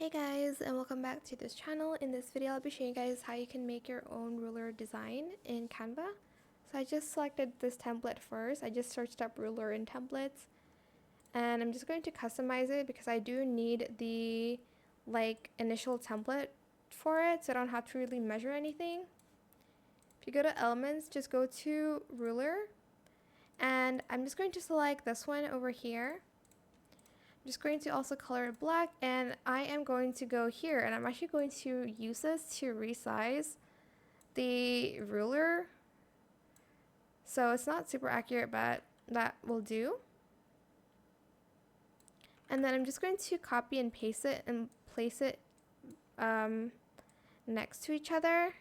Hey guys, and welcome back to this channel. In this video I'll be showing you guys how you can make your own ruler design in Canva. So I just selected this template first. I just searched up ruler in templates and I'm just going to customize it because I do need the initial template for it, so I don't have to really measure anything. If you go to elements, just go to ruler, and I'm just going to select this one over here. I'm just going to also color it black, and I am going to go here and I'm actually going to use this to resize the ruler. So it's not super accurate, but that will do. And then I'm just going to copy and paste it and place it next to each other.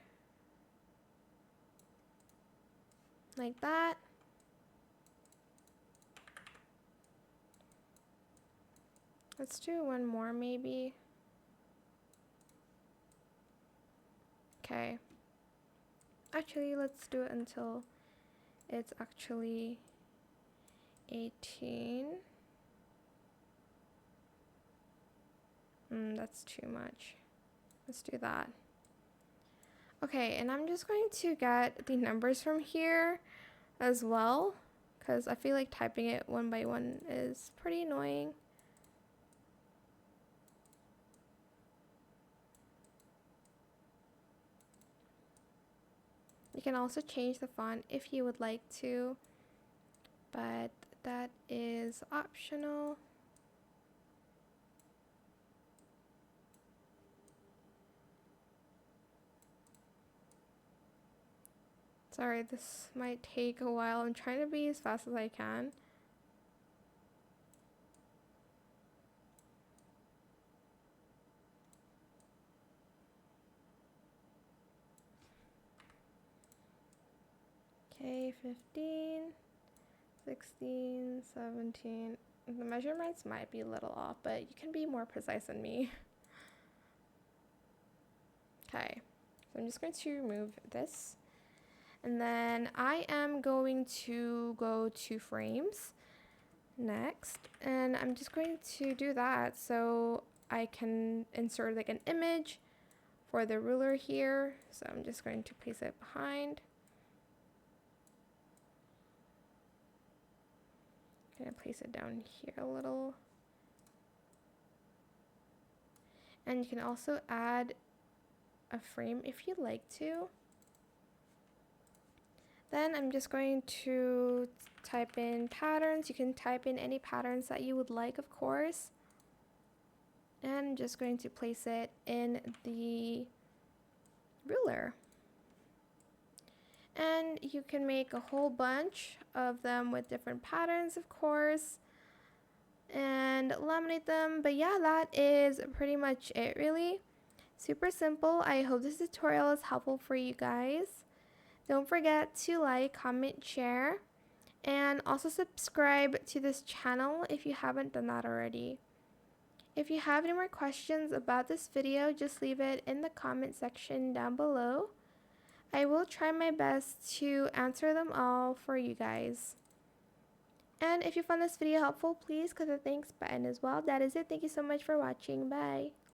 Like that. Let's do one more maybe. Okay. Actually, let's do it until it's actually 18. That's too much. Let's do that. Okay, and I'm just going to get the numbers from here as well, because I feel like typing it one by one is pretty annoying. You can also change the font if you would like to, but that is optional. Sorry, this might take a while. I'm trying to be as fast as I can. Okay, 15, 16, 17. The measurements might be a little off, but you can be more precise than me. Okay, so I'm just going to remove this. And then I am going to go to frames next. And I'm just going to do that so I can insert like an image for the ruler here. So I'm just going to place it behind. I'm going to place it down here a little. And you can also add a frame if you'd like to. Then I'm just going to type in patterns. You can type in any patterns that you would like, of course. And I'm just going to place it in the ruler. And you can make a whole bunch of them with different patterns, of course, and laminate them. But yeah, that is pretty much it, really. Super simple. I hope this tutorial is helpful for you guys. Don't forget to like, comment, share, and also subscribe to this channel if you haven't done that already. If you have any more questions about this video, just leave it in the comment section down below. I will try my best to answer them all for you guys. And if you found this video helpful, please click the thanks button as well. That is it. Thank you so much for watching. Bye.